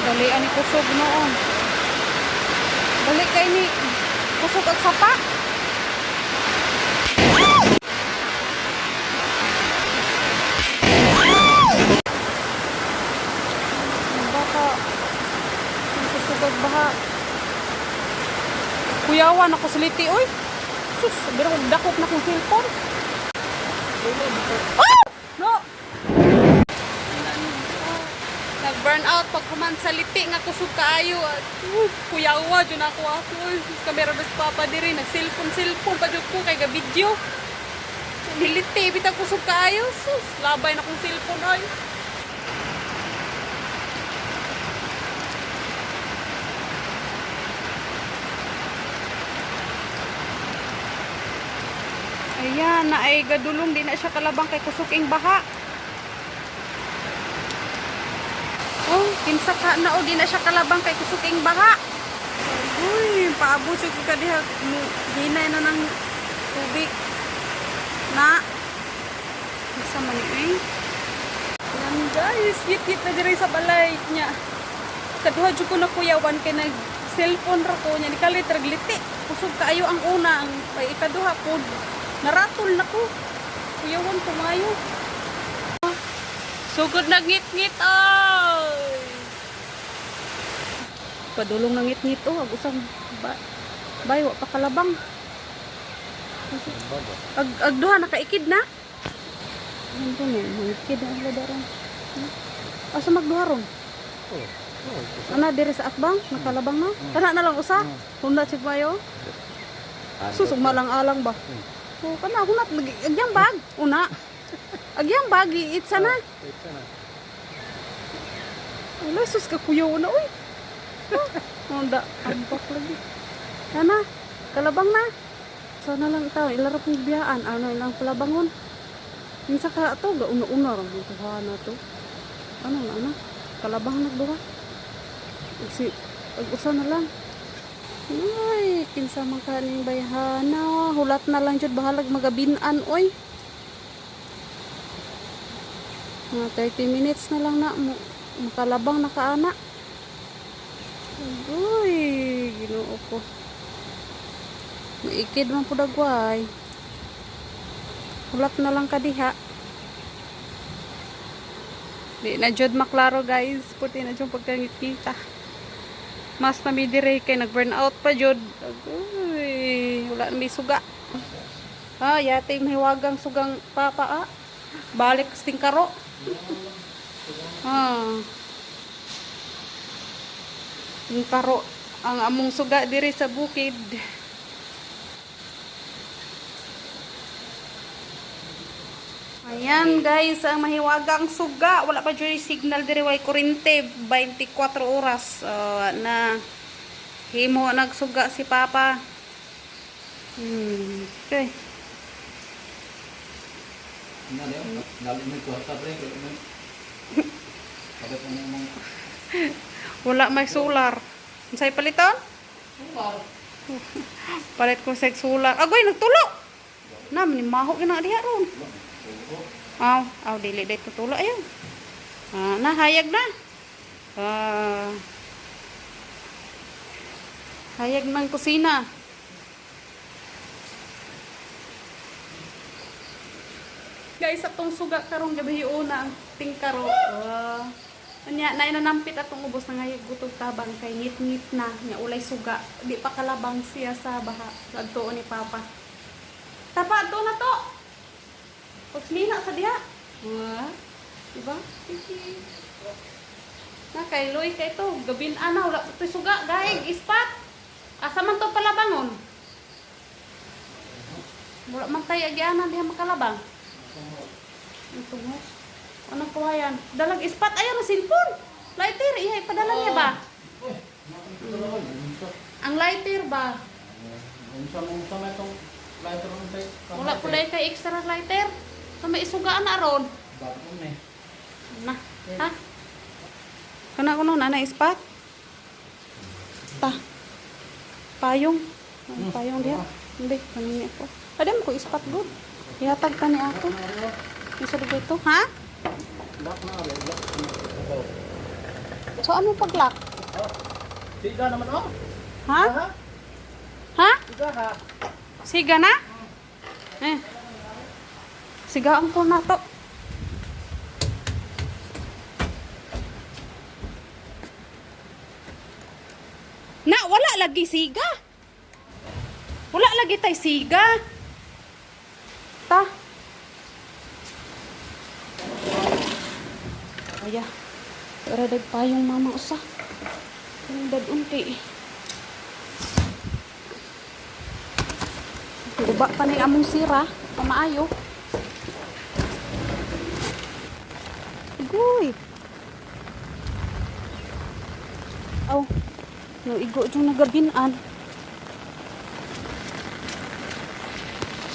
Dalian ni kusog noon. Dali kay ni kusog at sapa. Baka kusog at baha. Kuyawan ako sa liti, oy. Sus, biro dakop na kong cellphone. Oh! No! Nag-burn out pag kuman sa lipi nga kusog kaayo. Kuyawa dyan ako. Kamera bes papa diri. Nag-cellphone pa dyan ko kay ga-video. Niliti, bitang kusog kaayo. Sus, labay na kong cellphone ay. Ayan, na ay gadulong. Di na siya kalabang kay kusuking baha. Oh, kinsa ka na o, di na siya kalabang kay kusuking baha. Uy, paabot siya ko kadiha. Hinay na ng tubig. Na. Isa man eh. Yan guys, yit-yit na diri sa balay niya. Kaduha dyan ko na kuyawan kay nag-cellphone ra ko niya. Di kalit ragliti. Kusog kaayo ang una. Ang ikaduha po. Naratol na ko. Kuyawan kumayo. Sugod na ngit-ngit ay. Padulong na ngit-ngit oh. Agusang bayo pa kalabang. Agduha nakaikid na. Ano to no? Ikid na ang daron. Asa magduha ron? Ana diri sa atbang nakalabang na. Kana na lang usa. Hunda si bayo. Susog malang-alang ba? Oh, kana hunat agyang bag. Una. Agyang bag itsa na. Ala sus ka kuyaw na oy. Honda ampak lagi. Kana kalabang na. Sana lang taw ilarap ng biyaan ano ilang palabangon. Minsa ka to ga una-una ra mo na to. Ano na kalabang nagduha. Si ag-usa na lang. Ay, kinsa man kaning bayhana, hulat na lang jud bahalag magabinan oy. Mga 30 minutes na lang na makalabang na kaana. Uy, Ginoo ko. Maikid man pud agway. Hulat na lang kadiha. Di na jud maklaro guys, puti na jud pagkangit-kita. Mas na midire kay nag-burn out pa jud. Uy, wala na may suga. Ah, yate mahiwagang sugang papa ah. Balik sa tingkaro. Ah. Tingkaro ang among suga diri sa bukid. Ayan guys, ang mahiwagang suga. Wala pa dyan signal diri way kurente. 24 oras na himo nagsuga si Papa. Okay. Wala may solar. Unsay paliton? Palit ko sa solar. Agoy nagtulo. Naman ni maho gina diha ron. Aw, dili day tutulo ayo. Nahayag na. Hayag man kusina. Guys, atong suga karong gabi una ang tingkaro. Anya na inanampit atong ubos na ngay gutog tabang kay ngit-ngit na nya ulay suga. Di pa kalabang siya sa baha. Adto ni papa. Tapa to na to. Pagslina sa diha. Wah. Diba? Na kay Loy kay to gabin ana wala to suga gaig ispat. Asa man to palabangon? Wala man tay agi ana diha makalabang. Tungos. Anong kawayan? Dalag ispat ayo na cellphone. Lighter iya ipadala niya ba? Ang lighter ba? Unsa na itong lighter ng tayo? Wala pala kay extra lighter. So may isugaan na ron. Bago na eh. Na, ha? Kana kuno na ispat? Ta. Payong. Payong diha. Hindi, kanini ako. Padam ko ispat good. Ihatag ka ni ako. Isa dito, ha? Lock na rin. Lock na. So ano pag-lock? Siga naman oh. Ha? Ha? Siga ha. Siga na? Sigaan ko na to. Na, wala lagi siga. Wala lagi tay siga. Ta. Aya. Radag pa yung mama usa. Yung unti. Guba pa ni among sira. Pamaayo. Igoy. Aw. No, igo yung nagabinan.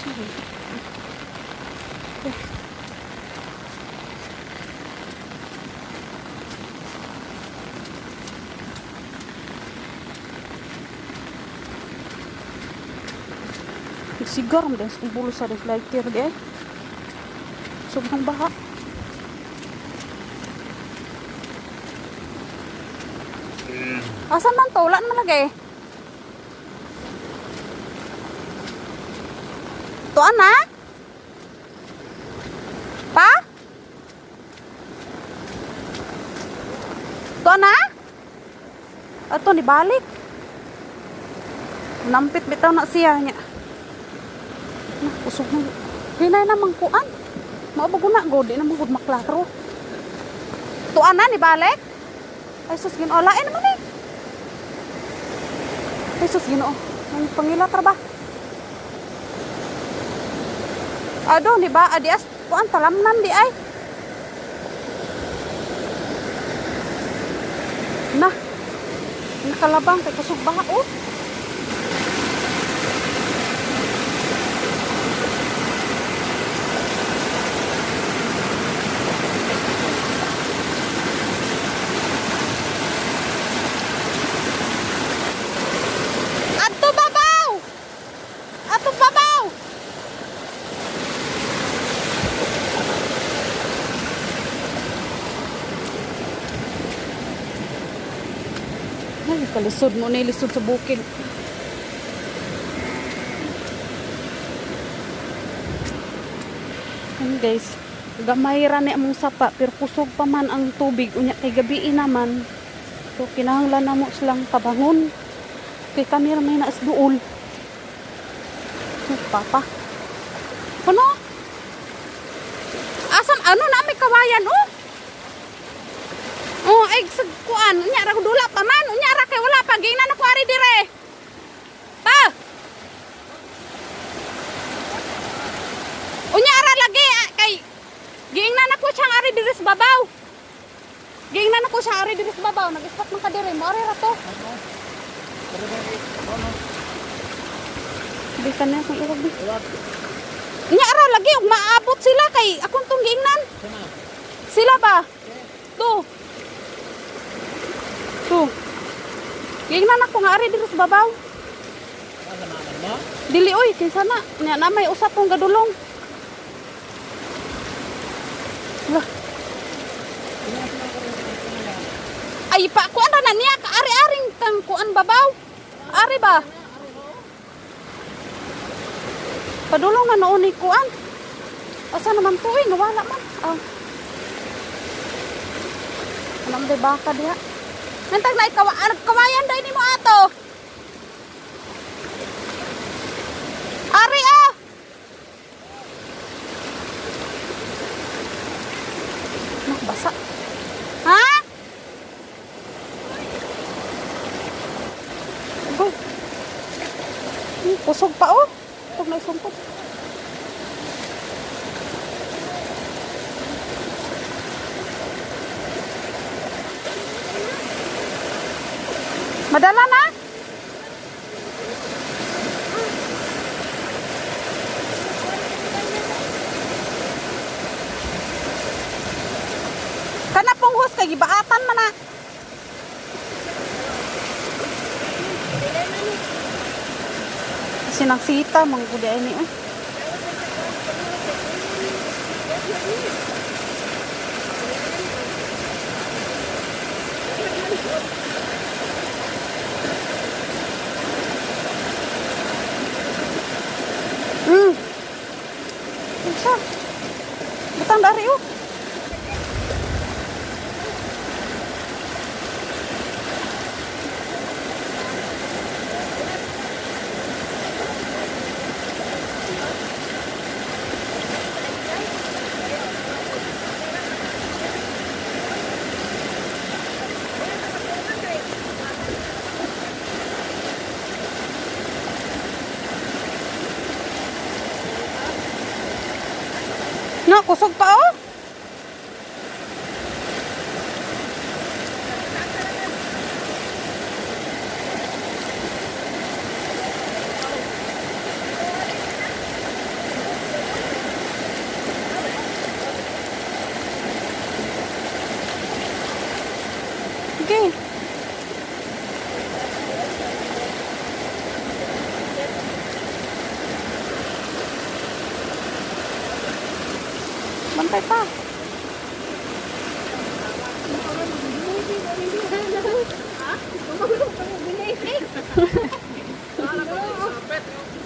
Sorry. Sigar mo dahil kung bulo sa reflector di ay. Sobrang baha. Asan man to? Wala naman lagi. Tuan na? Pa? Tuan na? Ito ni balik. Nampit bitaw na siya niya. Usog na. Hinay namang kuan. Maabag na go. Di namang good maklaro. Tuan na ni balik? Ay sus Ginoo. Lain naman eh. Ay sus Ginoo. Ang pangilatra ba? Ado ni ba? Adias kuan talamnan di ay. Nah. Nakalabang kay kusog baha oh. Ay, kalisod mo na lisod sa bukid. Yan guys, gamay ra ni among sapa pero kusog pa man ang tubig unya kay gabi naman. So kinahanglan namo silang tabangon. Kay kami ra may naas duol. Papa. Ano? Asam ano na may kawayan oh? Oh, ay sagkuan, unya ra dula pa man, unya ra kay wala pa gina na ko ari dire. Pa. Unya ra lagi kay giingnan na ko siyang ari dire sa babaw. Giingnan na ko siyang ari dire sa babaw, nag-stop man ka dire, mo ari ra to. Di kana kung irog di. Unya ra lagi ug maabot sila kay akong tong giingnan. Sila ba? To. Gingnan ako nga ari dito sa babaw. Dili oy, kay sana nya na may usap kong gadulong. Ay pa kuan na niya ka ari-aring kang kuan babaw. Ari ba? Padulong na noon ni kuan. Asa naman to eh, nawala man. Anong day baka diha? Nantag na kawayan day nimo ato. Ari ah. Nah, basa. Ha? Go. Kusog pa oh. Pag nagsungkot. Madala na? Kana pong hus kay gibaatan man na. Sinang sita manggudi ay ni. Bisa. Butang dari oh. Na, kusog pa oh. Okay. Bantay pa.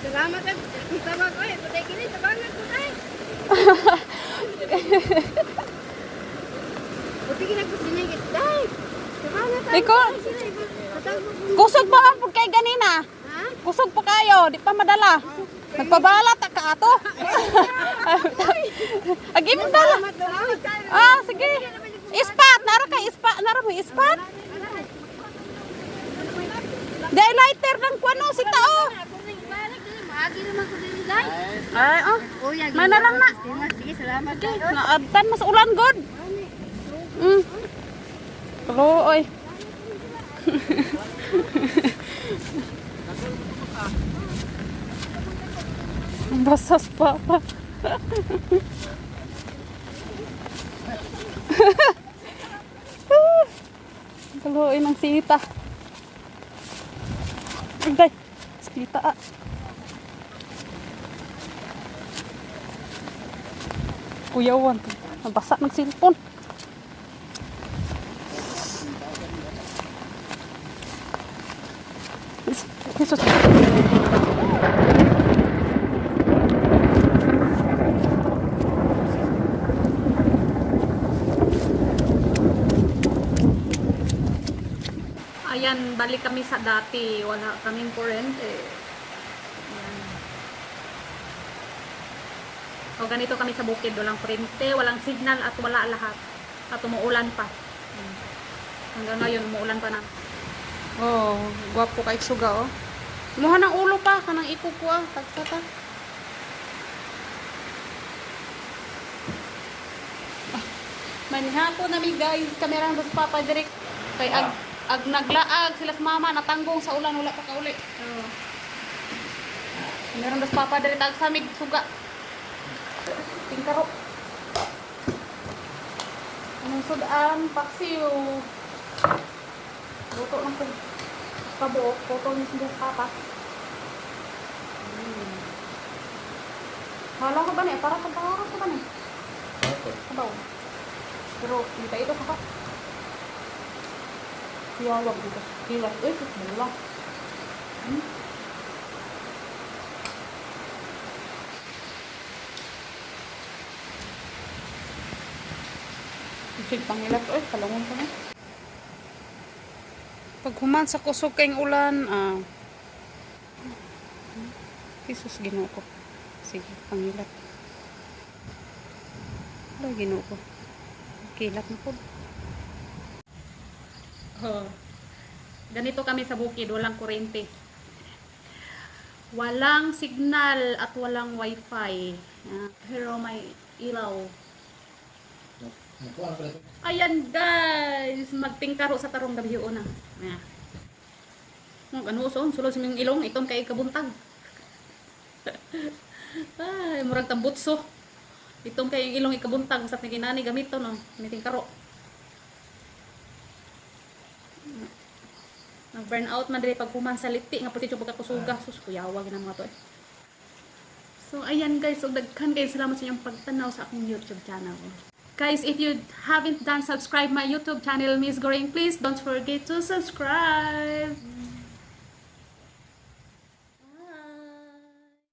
Salamat at sama ko eh. Patay kini sa bangat ko ay. Buti kinagpusinigit. Day! Sa bangat ay. Ikaw, kusog ba ang kay ganina? Ha? Kusog pa kayo, di pa madala. Nagpabalat ka ato. Agi mo dala. Salamat kayo. Ah, sige. Ispat, nara ka ispat, nara mo ispat. Dai lighter ng kuano si tao. Ako nang ibalik din. Maagi naman ko din day. Ay, oh. Oh, yagi. May na lang na. Sige, salamat kayo. Naabtan mas ulan god. Hello, oy. Basas pa. Kaluin ng sita. Agday, sita ah. Kuyawan, nabasa ng cellphone. Jesus. Ayan, balik kami sa dati. Wala kaming kurente. Ayan. O ganito kami sa bukid. Walang kurente, walang signal at wala lahat. At umuulan pa. Hanggang ngayon, umuulan pa na. Oh, guwapo ka iksuga oh. Muha ng ulo pa, kanang iko ko ah. Tagsata. Manhapon nami guys. Kamerang dos papa direct. Kay ag naglaag sila sa mama natanggong sa ulan wala pa kauli. Oh. Meron dos papa diri tag samig suga. Tingkaro. Anong sudan paksiw. Luto lang ko. Kabuok, photo niya sa papa. Hala ko ba ni? Para sa pangarap ko ba ni? Kabaw. Pero hindi tayo ito kaka. Hiyawag dito. Hilat. Uy, mula. Isig pang hilat. Uy, kalungon ko na. Paghuman sa kusog kayong ulan, Jesus, Ginoo ko. Sige, pangilat. Wala, Ginoo ko. Kilat na po. Ganito kami sa bukid, walang kuryente. Walang signal at walang wifi. Pero may ilaw. Nakuha pala ito. Ayan guys, magtingkaro sa tarong gabi una. Ano uson, sulod sa mga ilong, itong kay kabuntag. Ay, murag tambutso. Itong kay ilong ikabuntag sa ginani gamito no, nitingkaro. Nag-burn out man diri pag human sa liti nga pati pagka kusuga, sus kuyawa ginang mga to. So ayan guys, so daghan kayo salamat sa inyong pagtanaw sa akong YouTube channel. Guys, if you haven't done subscribe my YouTube channel, Miss Goring, please don't forget to subscribe.